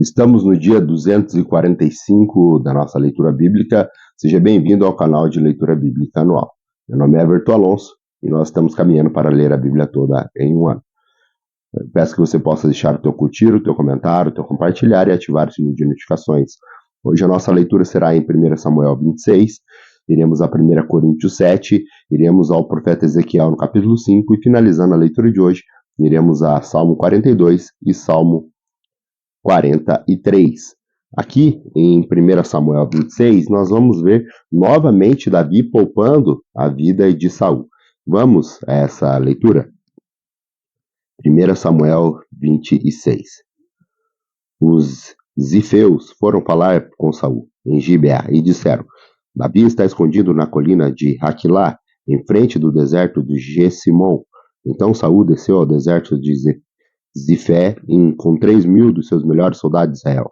Estamos no dia 245 da nossa leitura bíblica. Seja bem-vindo ao canal de leitura bíblica anual. Meu nome é Everton Alonso e nós estamos caminhando para ler a Bíblia toda em um ano. Eu peço que você possa deixar o teu curtir, o teu comentário, o teu compartilhar e ativar o sininho de notificações. Hoje a nossa leitura será em 1 Samuel 26, iremos a 1 Coríntios 7, iremos ao profeta Ezequiel no capítulo 5 e finalizando a leitura de hoje, iremos a Salmo 42 e Salmo 43. Aqui em 1 Samuel 26, nós vamos ver novamente Davi poupando a vida de Saul. Vamos a essa leitura? 1 Samuel 26. Os zifeus foram falar com Saul em Gibeá e disseram: Davi está escondido na colina de Haquilá, em frente do deserto de Gessimon. Então Saul desceu ao deserto de Zifé com 3.000 dos seus melhores soldados de Israel,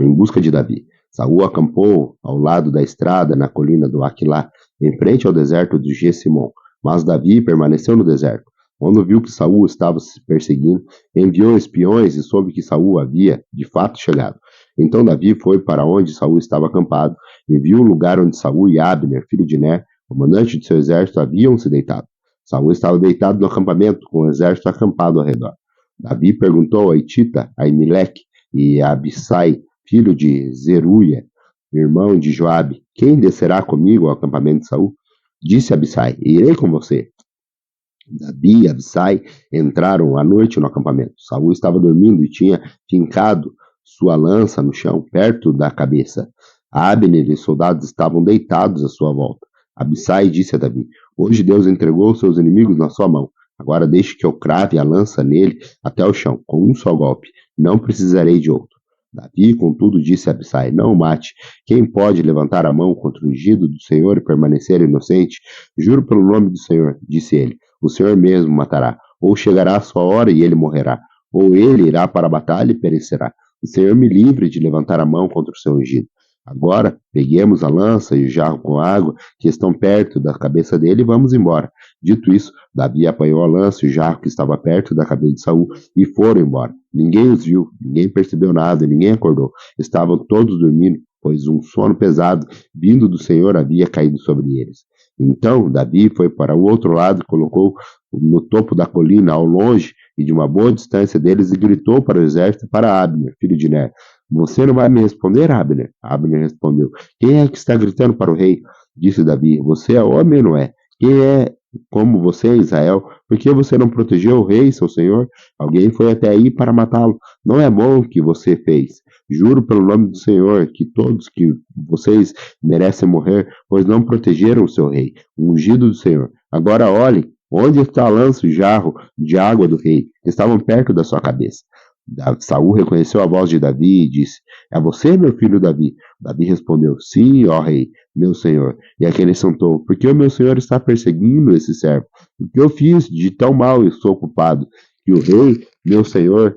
em busca de Davi. Saul acampou ao lado da estrada na colina do Aquilá, em frente ao deserto de Gessimon. Mas Davi permaneceu no deserto. Quando viu que Saul estava se perseguindo, enviou espiões e soube que Saul havia de fato chegado. Então Davi foi para onde Saul estava acampado e viu o lugar onde Saul e Abner, filho de Ner, comandante de seu exército, haviam se deitado. Saul estava deitado no acampamento, com o exército acampado ao redor. Davi perguntou a Itita, a Aimeleque e a Abissai, filho de Zeruia, irmão de Joabe: quem descerá comigo ao acampamento de Saul? Disse Abissai: irei com você. Davi e Abissai entraram à noite no acampamento. Saul estava dormindo e tinha fincado sua lança no chão, perto da cabeça. Abner e os soldados estavam deitados à sua volta. Abissai disse a Davi: hoje Deus entregou seus inimigos na sua mão. Agora deixe que eu crave a lança nele até o chão, com um só golpe. Não precisarei de outro. Davi, contudo, disse a Abissai: não o mate. Quem pode levantar a mão contra o ungido do Senhor e permanecer inocente? Juro pelo nome do Senhor, disse ele, o Senhor mesmo matará. Ou chegará a sua hora e ele morrerá, ou ele irá para a batalha e perecerá. O Senhor me livre de levantar a mão contra o seu ungido. Agora, peguemos a lança e o jarro com água que estão perto da cabeça dele e vamos embora. Dito isso, Davi apanhou a lança e o jarro que estava perto da cabeça de Saul e foram embora. Ninguém os viu, ninguém percebeu nada, ninguém acordou. Estavam todos dormindo, pois um sono pesado vindo do Senhor havia caído sobre eles. Então Davi foi para o outro lado e colocou no topo da colina, ao longe e de uma boa distância deles, e gritou para o exército e para Abner, filho de Ner: você não vai me responder, Abner? Abner respondeu: quem é que está gritando para o rei? Disse Davi: você é homem ou não é? Quem é como você, Israel? Por que você não protegeu o rei, seu senhor? Alguém foi até aí para matá-lo. Não é bom o que você fez. Juro pelo nome do Senhor que todos que vocês merecem morrer, pois não protegeram o seu rei, o ungido do Senhor. Agora olhem, onde está a lança e o jarro de água do rei, que estavam perto da sua cabeça. Saul reconheceu a voz de Davi e disse: é você, meu filho Davi? Davi respondeu: sim, ó rei, meu senhor. E acrescentou: por que o meu senhor está perseguindo esse servo? O que eu fiz de tão mal e sou culpado? Que o rei, meu senhor,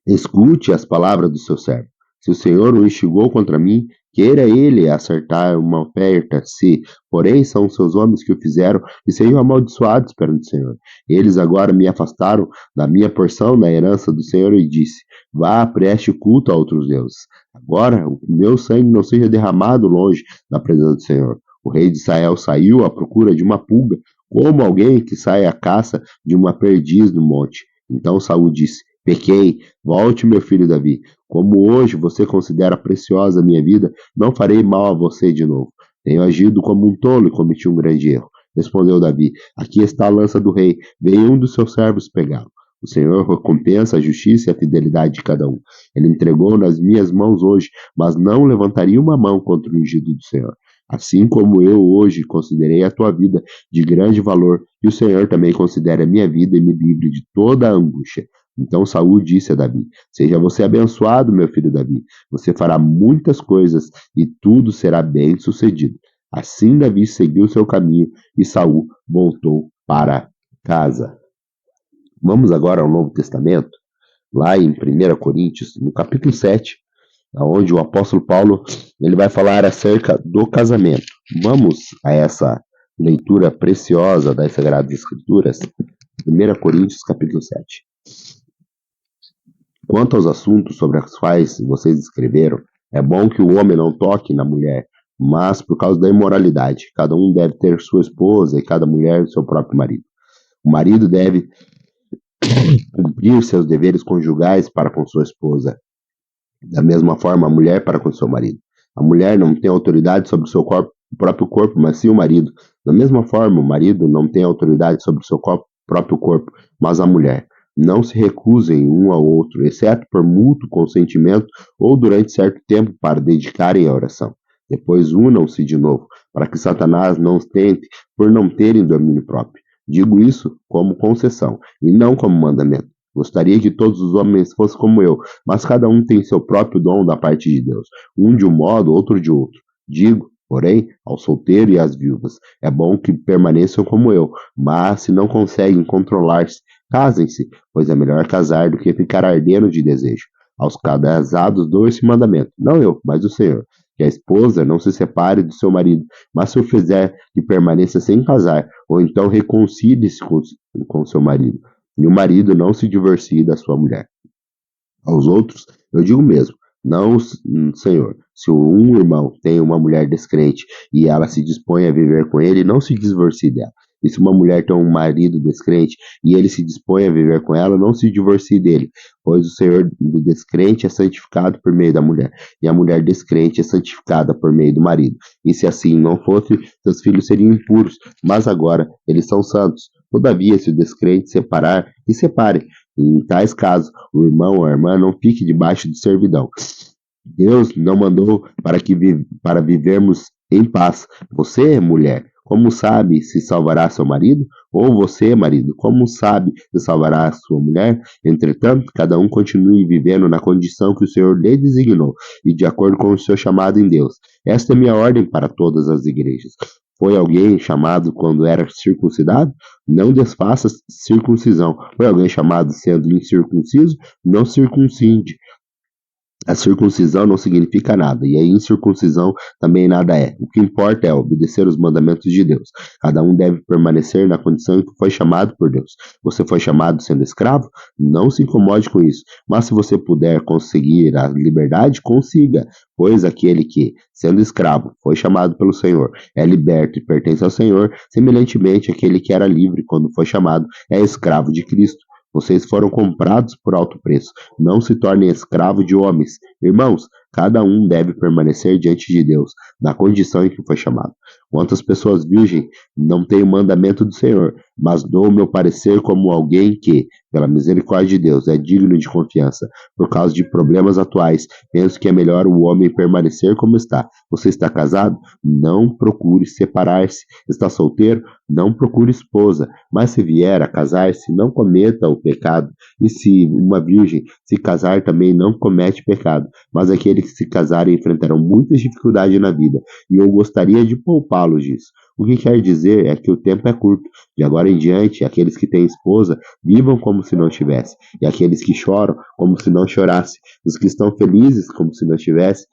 escute as palavras do seu servo. Se o Senhor o instigou contra mim, queira ele acertar uma oferta. Se, porém, são seus homens que o fizeram, e sejam amaldiçoados perante o Senhor. Eles agora me afastaram da minha porção na herança do Senhor e disse: vá, preste culto a outros deuses. Agora, o meu sangue não seja derramado longe da presença do Senhor. O rei de Israel saiu à procura de uma pulga, como alguém que sai à caça de uma perdiz no monte. Então Saul disse: pequei, volte, meu filho Davi. Como hoje você considera preciosa a minha vida, não farei mal a você de novo. Tenho agido como um tolo e cometi um grande erro. Respondeu Davi: aqui está a lança do rei, venha um dos seus servos pegá-lo. O Senhor recompensa a justiça e a fidelidade de cada um. Ele entregou nas minhas mãos hoje, mas não levantaria uma mão contra o ungido do Senhor. Assim como eu hoje considerei a tua vida de grande valor, e o Senhor também considera a minha vida e me livre de toda a angústia. Então Saul disse a Davi: seja você abençoado, meu filho Davi. Você fará muitas coisas e tudo será bem sucedido. Assim Davi seguiu seu caminho e Saul voltou para casa. Vamos agora ao Novo Testamento, lá em 1 Coríntios, no capítulo 7, onde o apóstolo Paulo ele vai falar acerca do casamento. Vamos a essa leitura preciosa das Sagradas Escrituras, 1 Coríntios, capítulo 7. Quanto aos assuntos sobre os quais vocês escreveram, é bom que o homem não toque na mulher, mas por causa da imoralidade, cada um deve ter sua esposa e cada mulher seu próprio marido. O marido deve cumprir seus deveres conjugais para com sua esposa, da mesma forma a mulher para com seu marido. A mulher não tem autoridade sobre o seu próprio corpo, mas sim o marido. Da mesma forma, o marido não tem autoridade sobre o seu próprio corpo, mas a mulher. Não se recusem um ao outro, exceto por mútuo consentimento ou durante certo tempo para dedicarem à oração. Depois unam-se de novo, para que Satanás não os tente por não terem domínio próprio. Digo isso como concessão e não como mandamento. Gostaria que todos os homens fossem como eu, mas cada um tem seu próprio dom da parte de Deus, um de um modo, outro de outro. Digo, porém, ao solteiro e às viúvas, é bom que permaneçam como eu, mas se não conseguem controlar-se, casem-se, pois é melhor casar do que ficar ardendo de desejo. Aos casados dou esse mandamento, não eu, mas o Senhor, que a esposa não se separe do seu marido, mas se o fizer que permaneça sem casar, ou então reconcilie-se com seu marido, e o marido não se divorcie da sua mulher. Aos outros, eu digo mesmo, não, Senhor, se um irmão tem uma mulher descrente e ela se dispõe a viver com ele, não se divorcie dela. E se uma mulher tem um marido descrente e ele se dispõe a viver com ela, não se divorcie dele, pois o Senhor do descrente é santificado por meio da mulher, e a mulher descrente é santificada por meio do marido. E se assim não fosse, seus filhos seriam impuros, mas agora eles são santos. Todavia, se o descrente separar, que separe. Em tais casos, o irmão ou a irmã não fique debaixo de servidão. Deus não mandou para vivermos em paz. Você, mulher, como sabe se salvará seu marido? Ou você, marido, como sabe se salvará sua mulher? Entretanto, cada um continue vivendo na condição que o Senhor lhe designou e de acordo com o seu chamado em Deus. Esta é minha ordem para todas as igrejas. Foi alguém chamado quando era circuncidado? Não desfaça circuncisão. Foi alguém chamado sendo incircunciso? Não circuncide. A circuncisão não significa nada, e a incircuncisão também nada é. O que importa é obedecer os mandamentos de Deus. Cada um deve permanecer na condição em que foi chamado por Deus. Você foi chamado sendo escravo? Não se incomode com isso. Mas se você puder conseguir a liberdade, consiga. Pois aquele que, sendo escravo, foi chamado pelo Senhor, é liberto e pertence ao Senhor, semelhantemente aquele que era livre quando foi chamado, é escravo de Cristo. Vocês foram comprados por alto preço. Não se tornem escravos de homens. Irmãos, cada um deve permanecer diante de Deus, na condição em que foi chamado. Quantas pessoas virgens não têm o mandamento do Senhor, mas dou o meu parecer como alguém que, pela misericórdia de Deus, é digno de confiança. Por causa de problemas atuais, penso que é melhor o homem permanecer como está. Você está casado? Não procure separar-se. Está solteiro? Não procure esposa. Mas se vier a casar-se, não cometa o pecado. E se uma virgem se casar, também não comete pecado. Mas aqueles que se casarem enfrentarão muitas dificuldades na vida, e eu gostaria de poupá-los disso. O que quer dizer é que o tempo é curto. De agora em diante, aqueles que têm esposa vivam como se não tivessem, e aqueles que choram como se não chorassem, os que estão felizes como se não tivessem,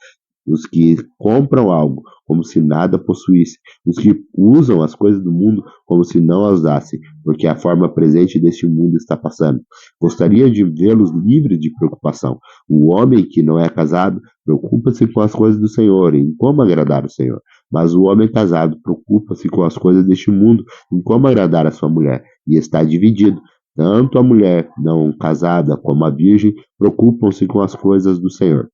os que compram algo como se nada possuísse, os que usam as coisas do mundo como se não as usassem, porque a forma presente deste mundo está passando. Gostaria de vê-los livres de preocupação. O homem que não é casado preocupa-se com as coisas do Senhor, em como agradar o Senhor. Mas o homem casado preocupa-se com as coisas deste mundo, em como agradar a sua mulher, e está dividido. Tanto a mulher não casada como a virgem preocupam-se com as coisas do Senhor,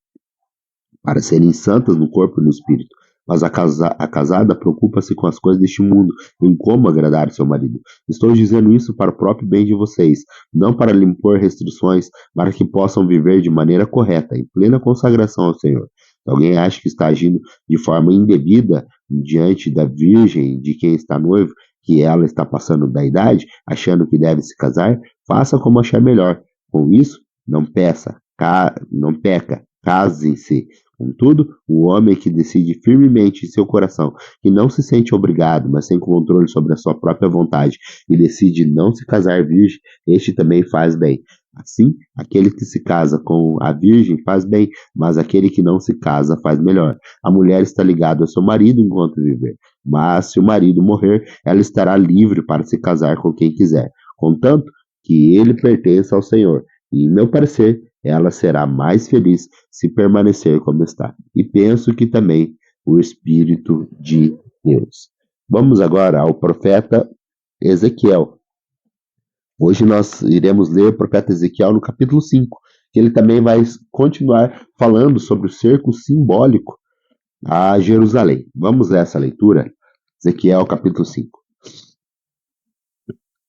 para serem santas no corpo e no espírito. Mas a casada preocupa-se com as coisas deste mundo, em como agradar seu marido. Estou dizendo isso para o próprio bem de vocês, não para lhe impor restrições, para que possam viver de maneira correta, em plena consagração ao Senhor. Se alguém acha que está agindo de forma indevida diante da virgem de quem está noivo, que ela está passando da idade, achando que deve se casar, faça como achar melhor. Com isso, não peca, casem-se. Contudo, o homem que decide firmemente em seu coração que não se sente obrigado, mas tem controle sobre a sua própria vontade e decide não se casar virgem, este também faz bem. Assim, aquele que se casa com a virgem faz bem, mas aquele que não se casa faz melhor. A mulher está ligada ao seu marido enquanto viver, mas se o marido morrer, ela estará livre para se casar com quem quiser, contanto que ele pertença ao Senhor. E, em meu parecer, ela será mais feliz se permanecer como está. E penso que também o Espírito de Deus. Vamos agora ao profeta Ezequiel. Hoje nós iremos ler o profeta Ezequiel no capítulo 5, que ele também vai continuar falando sobre o cerco simbólico a Jerusalém. Vamos a essa leitura? Ezequiel capítulo 5.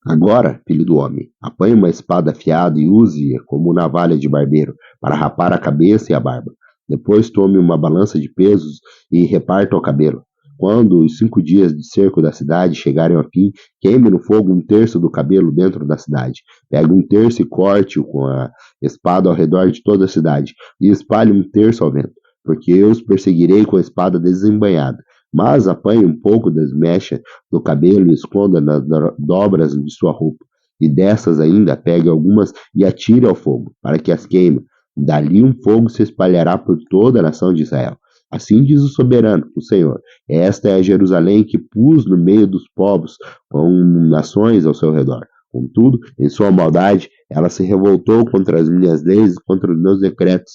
Agora, filho do homem, apanhe uma espada afiada e use-a como navalha de barbeiro para rapar a cabeça e a barba. Depois tome uma balança de pesos e reparta o cabelo. Quando os 5 dias de cerco da cidade chegarem ao fim, queime no fogo 1/3 do cabelo dentro da cidade. Pegue 1/3 e corte-o com a espada ao redor de toda a cidade, e espalhe 1/3 ao vento, porque eu os perseguirei com a espada desembainhada. Mas apanhe um pouco das mechas do cabelo e esconda nas dobras de sua roupa. E dessas ainda pegue algumas e atire ao fogo, para que as queime. Dali um fogo se espalhará por toda a nação de Israel. Assim diz o soberano, o Senhor. Esta é a Jerusalém que pus no meio dos povos, com nações ao seu redor. Contudo, em sua maldade, ela se revoltou contra as minhas leis e contra os meus decretos,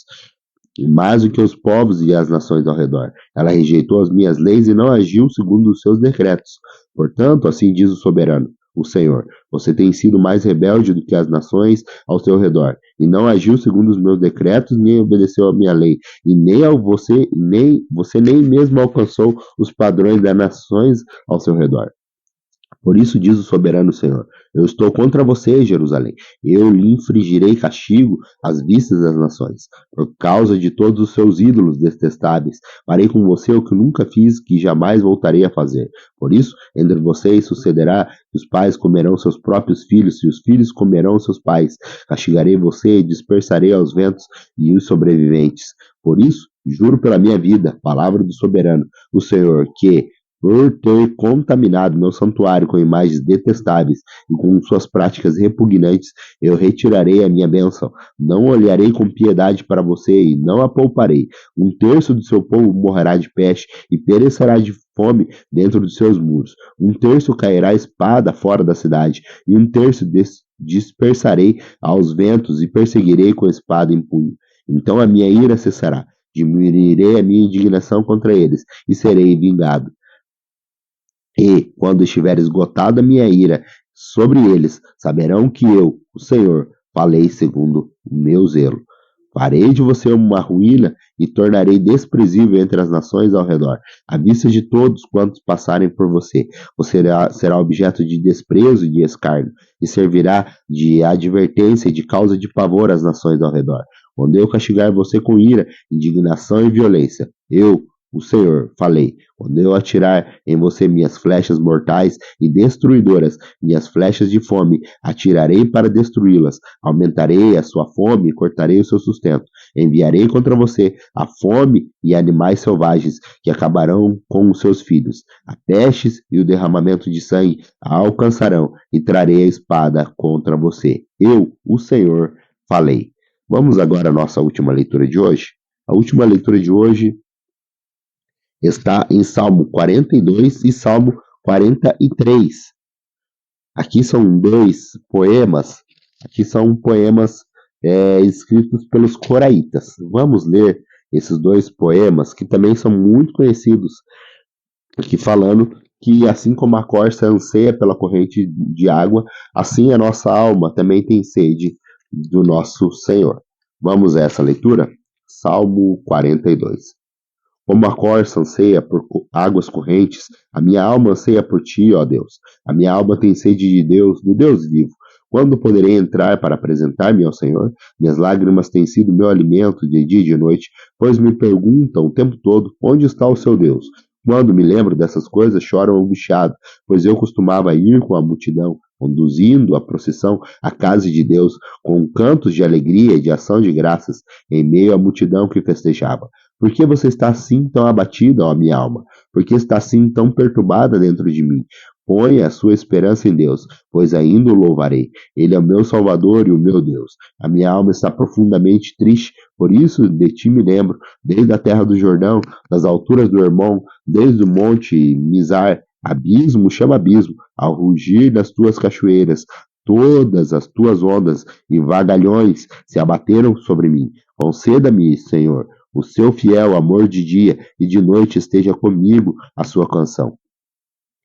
mais do que os povos e as nações ao redor. Ela rejeitou as minhas leis e não agiu segundo os seus decretos. Portanto, assim diz o soberano, o Senhor: você tem sido mais rebelde do que as nações ao seu redor, e não agiu segundo os meus decretos, nem obedeceu a minha lei, e nem mesmo alcançou os padrões das nações ao seu redor. Por isso diz o soberano Senhor: eu estou contra você, Jerusalém. Eu lhe infligirei castigo às vistas das nações, por causa de todos os seus ídolos detestáveis. Farei com você o que nunca fiz, que jamais voltarei a fazer. Por isso, entre vocês sucederá que os pais comerão seus próprios filhos, e os filhos comerão seus pais. Castigarei você e dispersarei aos ventos e os sobreviventes. Por isso, juro pela minha vida, palavra do soberano, o Senhor, que por ter contaminado meu santuário com imagens detestáveis e com suas práticas repugnantes, eu retirarei a minha bênção. Não olharei com piedade para você e não a pouparei. 1/3 do seu povo morrerá de peste e perecerá de fome dentro dos seus muros. 1/3 cairá a espada fora da cidade, e 1/3 dispersarei aos ventos e perseguirei com a espada em punho. Então a minha ira cessará, diminuirei a minha indignação contra eles e serei vingado. E, quando estiver esgotada a minha ira sobre eles, saberão que eu, o Senhor, falei segundo o meu zelo. Farei de você uma ruína e tornarei desprezível entre as nações ao redor, à vista de todos quantos passarem por você. Você será objeto de desprezo e de escárnio, e servirá de advertência e de causa de pavor às nações ao redor. Quando eu castigar você com ira, indignação e violência, eu, o Senhor, falei: quando eu atirar em você minhas flechas mortais e destruidoras, minhas flechas de fome, atirarei para destruí-las, aumentarei a sua fome e cortarei o seu sustento. Enviarei contra você a fome e animais selvagens, que acabarão com os seus filhos. A peste e o derramamento de sangue a alcançarão, e trarei a espada contra você. Eu, o Senhor, falei. Vamos agora à nossa última leitura de hoje. A última leitura de hoje está em Salmo 42 e Salmo 43. Aqui são 2 poemas. Aqui são poemas escritos pelos coraitas. Vamos ler esses 2 poemas, que também são muito conhecidos, aqui falando que assim como a corça anseia pela corrente de água, assim a nossa alma também tem sede do nosso Senhor. Vamos a essa leitura? Salmo 42. Como a corça anseia por águas correntes, a minha alma anseia por ti, ó Deus. A minha alma tem sede de Deus, do Deus vivo. Quando poderei entrar para apresentar-me ao Senhor? Minhas lágrimas têm sido meu alimento de dia e de noite, pois me perguntam o tempo todo: onde está o seu Deus? Quando me lembro dessas coisas, choro angustiado, pois eu costumava ir com a multidão, conduzindo a procissão à casa de Deus, com cantos de alegria e de ação de graças, em meio à multidão que festejava. Por que você está assim tão abatida, ó minha alma? Por que está assim tão perturbada dentro de mim? Ponha a sua esperança em Deus, pois ainda o louvarei. Ele é o meu Salvador e o meu Deus. A minha alma está profundamente triste, por isso de ti me lembro, desde a terra do Jordão, das alturas do Hermon, desde o monte Mizar. Abismo chama abismo, ao rugir das tuas cachoeiras. Todas as tuas ondas e vagalhões se abateram sobre mim. Conceda-me, Senhor, o seu fiel amor de dia e de noite esteja comigo a sua canção.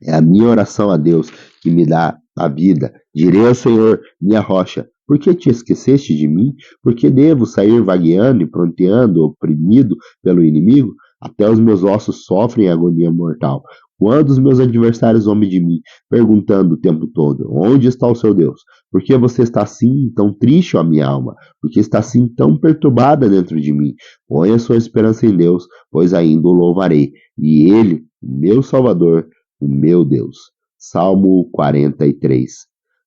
É a minha oração a Deus que me dá a vida. Direi ao Senhor, minha rocha, por que te esqueceste de mim? Por que devo sair vagueando e pronteando, oprimido pelo inimigo? Até os meus ossos sofrem agonia mortal. Quando os meus adversários zombem de mim, perguntando o tempo todo: onde está o seu Deus? Por que você está assim, tão triste, ó minha alma? Por que está assim tão perturbada dentro de mim? Ponha sua esperança em Deus, pois ainda o louvarei. E Ele, meu Salvador, o meu Deus. Salmo 43.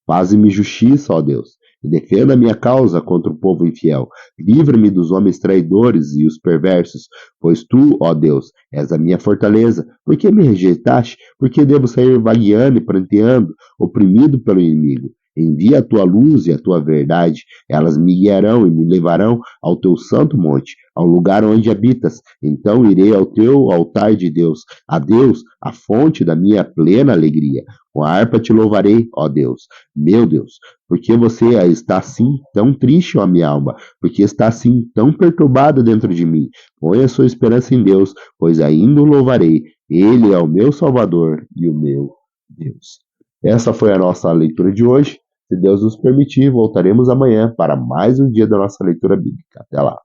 Faze-me justiça, ó Deus, e defenda a minha causa contra o povo infiel. Livra-me dos homens traidores e os perversos, pois tu, ó Deus, és a minha fortaleza. Por que me rejeitaste? Por que devo sair vagueando e pranteando, oprimido pelo inimigo? Envia a tua luz e a tua verdade, elas me guiarão e me levarão ao teu santo monte, ao lugar onde habitas. Então irei ao teu altar de Deus, a Deus, a fonte da minha plena alegria. Com a harpa te louvarei, ó Deus, meu Deus, porque você está assim tão triste, ó minha alma, porque está assim tão perturbada dentro de mim. Põe a sua esperança em Deus, pois ainda o louvarei. Ele é o meu Salvador e o meu Deus. Essa foi a nossa leitura de hoje. Se Deus nos permitir, voltaremos amanhã para mais um dia da nossa leitura bíblica. Até lá.